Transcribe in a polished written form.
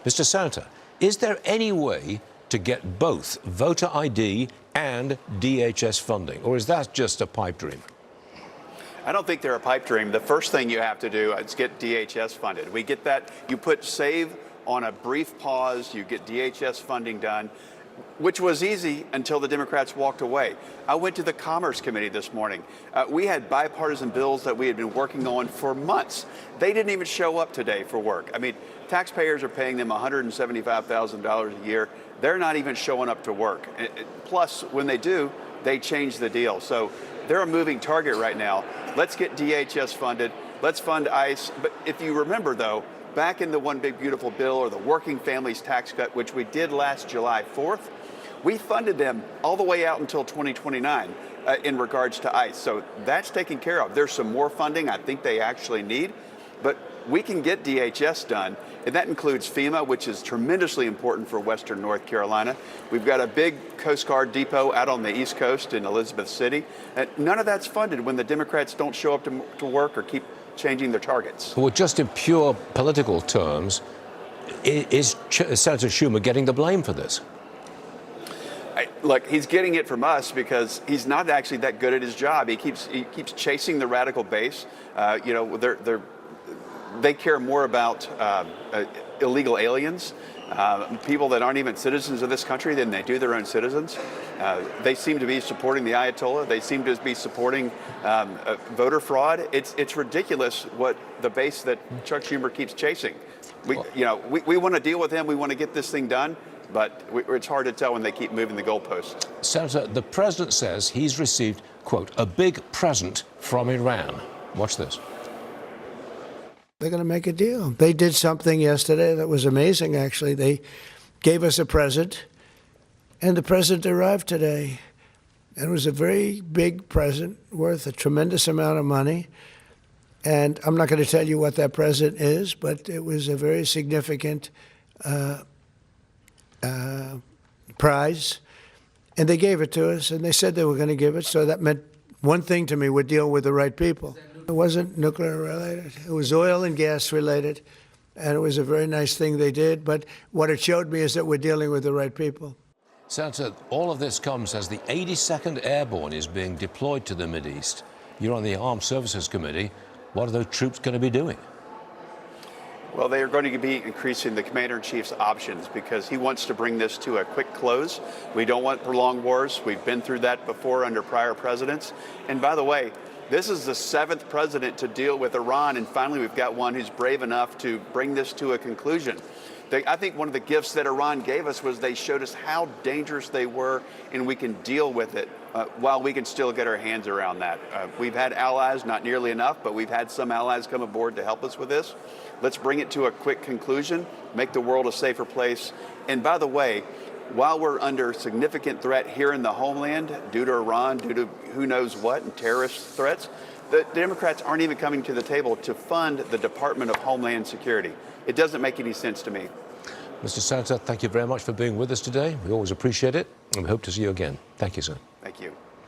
Mr. Senator, is there any way to get both voter ID and DHS funding, or is that just a pipe dream? I don't think they're a pipe dream. The first thing you have to do is get DHS funded. We get that. You put SAVE on a brief pause. You get DHS funding done, which was easy until the Democrats walked away. I went to the Commerce Committee this morning. We had bipartisan bills that we had been working on for months. They didn't even show up today for work. I mean, taxpayers are paying them $175,000 a year. They're not even showing up to work. Plus, when they do, they change the deal. So they're a moving target right now. Let's get DHS funded. Let's fund ICE. But if you remember, though, back in the One Big Beautiful Bill or the Working Families Tax Cut, which we did last July 4th, we funded them all the way out until 2029 in regards to ICE. So that's taken care of. There's some more funding I think they actually need, but we can get DHS done, and that includes FEMA, which is tremendously important for Western North Carolina. We've got a big Coast Guard depot out on the East Coast in Elizabeth City. None of that's funded when the Democrats don't show up to work or keep changing their targets. Well, just in pure political terms, is Senator Schumer getting the blame for this? Look, he's getting it from us because he's not actually that good at his job. He keeps chasing the radical base. They care more about illegal aliens, people that aren't even citizens of this country, than they do their own citizens. They seem to be supporting the Ayatollah. They seem to be supporting voter fraud. It's ridiculous what the base that Chuck Schumer keeps chasing. We want to deal with him. We want to get this thing done. But it's hard to tell when they keep moving the goalposts. Senator, the president says he's received, quote, a big present from Iran. Watch this. They're going to make a deal. They did something yesterday that was amazing, actually. They gave us a present, and the present arrived today. And it was a very big present worth a tremendous amount of money. And I'm not going to tell you what that present is, but it was a very significant prize, and they gave it to us, and they said they were going to give it, so that meant one thing to me: we're dealing with the right people. It wasn't nuclear related. It was oil and gas related, and it was a very nice thing they did, but what it showed me is that we're dealing with the right people. Senator, all of this comes as the 82nd Airborne is being deployed to the Mideast. You're on the Armed Services Committee. What are those troops going to be doing? Well, they are going to be increasing the Commander-in-Chief's options because he wants to bring this to a quick close. We don't want prolonged wars. We've been through that before under prior presidents. And by the way, this is the 7th president to deal with Iran, and finally we've got one who's brave enough to bring this to a conclusion. I think one of the gifts that Iran gave us was they showed us how dangerous they were, and we can deal with it while we can still get our hands around that. We've had allies, not nearly enough, but we've had some allies come aboard to help us with this. Let's bring it to a quick conclusion, make the world a safer place. And by the way, while we're under significant threat here in the homeland, due to Iran, due to who knows what, and terrorist threats, the Democrats aren't even coming to the table to fund the Department of Homeland Security. It doesn't make any sense to me. Mr. Senator, thank you very much for being with us today. We always appreciate it, and we hope to see you again. Thank you, sir. Thank you.